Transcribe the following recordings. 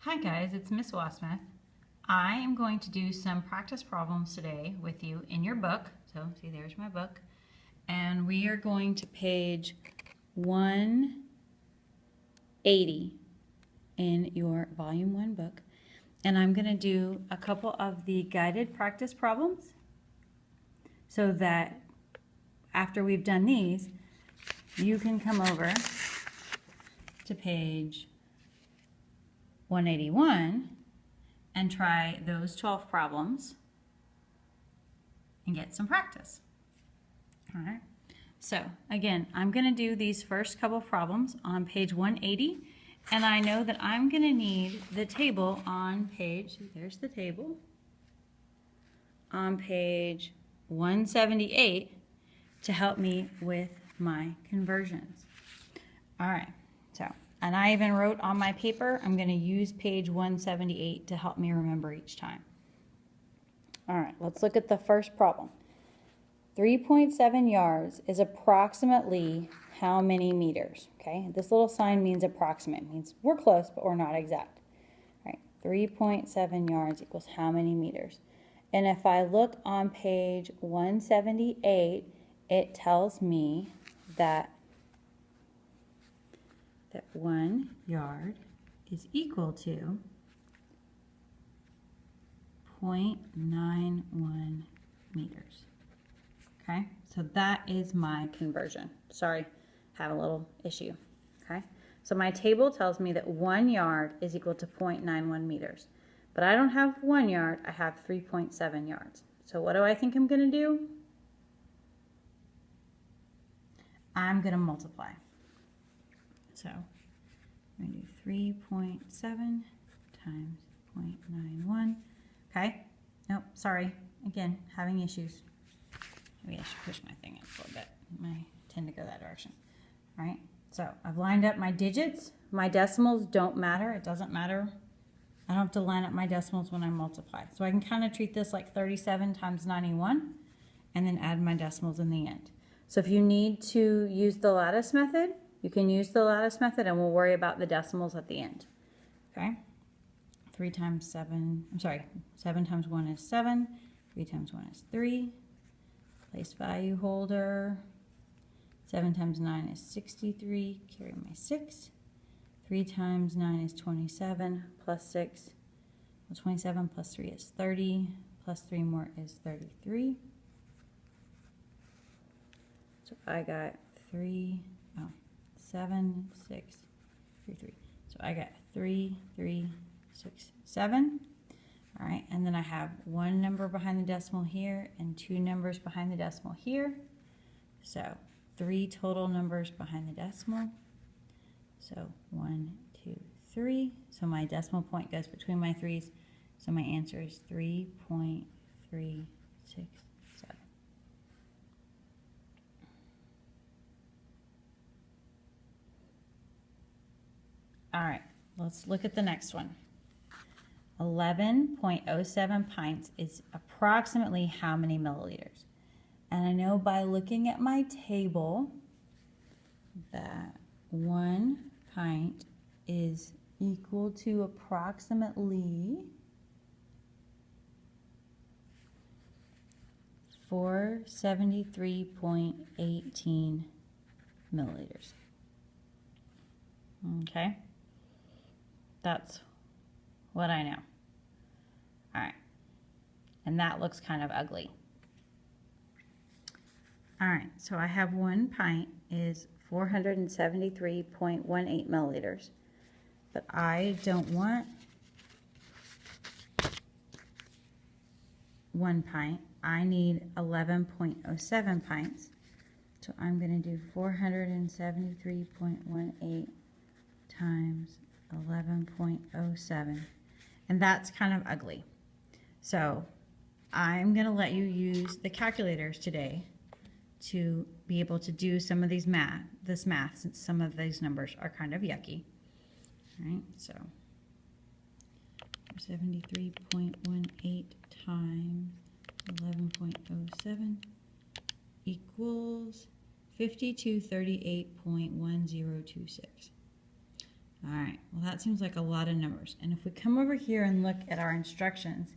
Hi guys, it's Miss Wasmuth. I am going to do some practice problems today with you in your book. So see, there's my book. And we are going to page 180 in your volume 1 book. And I'm going to do a couple of the guided practice problems so that after we've done these, you can come over to page 181 and try those 12 problems and get some practice. All right. So again, I'm going to do these first couple of problems on page 180, and I know that I'm going to need the table on page, there's the table, on page 178 to help me with my conversions. All right. And I even wrote on my paper, I'm going to use page 178 to help me remember each time. All right, let's look at the first problem. 3.7 yards is approximately how many meters? Okay, this little sign means approximate. It means we're close, but we're not exact. All right, 3.7 yards equals how many meters? And if I look on page 178, it tells me that 1 yard is equal to 0.91 meters. Okay, so that is my conversion. Sorry, have a little issue. Okay, so my table tells me that 1 yard is equal to 0.91 meters. But I don't have 1 yard, I have 3.7 yards. So what do I think I'm going to do? I'm going to multiply. So I'm going to do 3.7 times 0.91. Okay. Nope, sorry. Again, having issues. Maybe I should push my thing up a little bit. I tend to go that direction. All right. So I've lined up my digits. My decimals don't matter. It doesn't matter. I don't have to line up my decimals when I multiply. So I can kind of treat this like 37 times 91 and then add my decimals in the end. So if you need to use the lattice method, you can use the lattice method and we'll worry about the decimals at the end. Okay? 3 times 7, I'm sorry, 7 times 1 is 7, 3 times 1 is 3, place value holder, 7 times 9 is 63, carry my 6, 3 times 9 is 27, plus 6, well 27 plus 3 is 30, plus 3 more is 33. So I got 7, 6, 3, 3. So I got 3, 3, 6, 7. All right, and then I have 1 number behind the decimal here and 2 numbers behind the decimal here. So 3 total numbers behind the decimal. So 1, 2, 3. So my decimal point goes between my 3's. So my answer is 3.367. All right, let's look at the next one. 11.07 pints is approximately how many milliliters? And I know by looking at my table that 1 pint is equal to approximately 473.18 milliliters. Okay. That's what I know. All right. And that looks kind of ugly. All right, so I have 1 pint is 473.18 milliliters. But I don't want 1 pint. I need 11.07 pints. So I'm going to do 473.18 times 11.07, and that's kind of ugly. So I'm going to let you use the calculators today to be able to do some of these math, since some of these numbers are kind of yucky. All right, so 73.18 times 11.07 equals 5238.1026. All right, well that seems like a lot of numbers. And if we come over here and look at our instructions,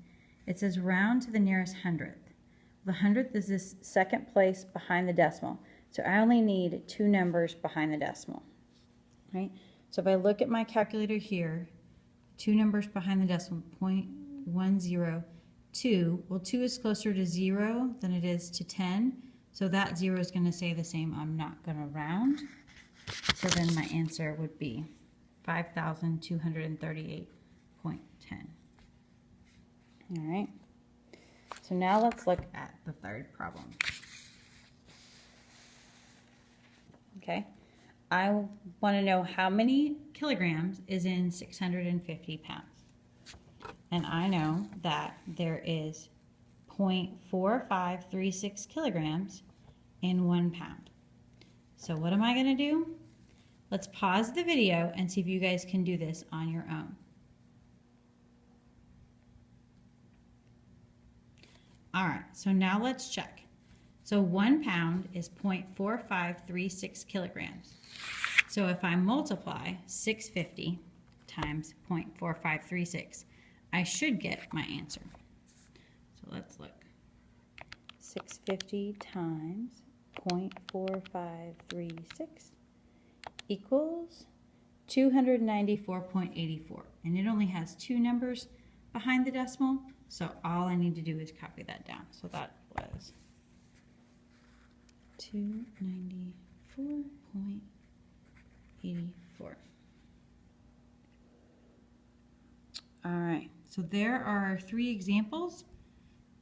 it says round to the nearest hundredth. The hundredth is this second place behind the decimal. So I only need 2 numbers behind the decimal, right? So if I look at my calculator here, 2 numbers behind the decimal, 0.102. Well, 2 is closer to 0 than it is to 10. So that 0 is going to say the same. I'm not going to round. So then my answer would be 5,238.10. All right. So now let's look at the third problem. Okay. I want to know how many kilograms is in 650 pounds. And I know that there is 0.4536 kilograms in 1 pound. So what am I going to do? Let's pause the video and see if you guys can do this on your own. All right, so now let's check. So 1 pound is 0.4536 kilograms. So if I multiply 650 times 0.4536, I should get my answer. So let's look. 650 times 0.4536 equals 294.84. And it only has 2 numbers behind the decimal, so all I need to do is copy that down. So that was 294.84. All right, so there are 3 examples.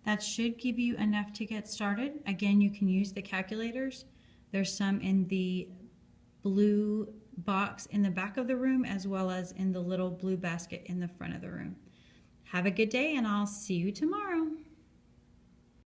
That should give you enough to get started. Again, you can use the calculators. There's some in the blue box in the back of the room as well as in the little blue basket in the front of the room. Have a good day and I'll see you tomorrow.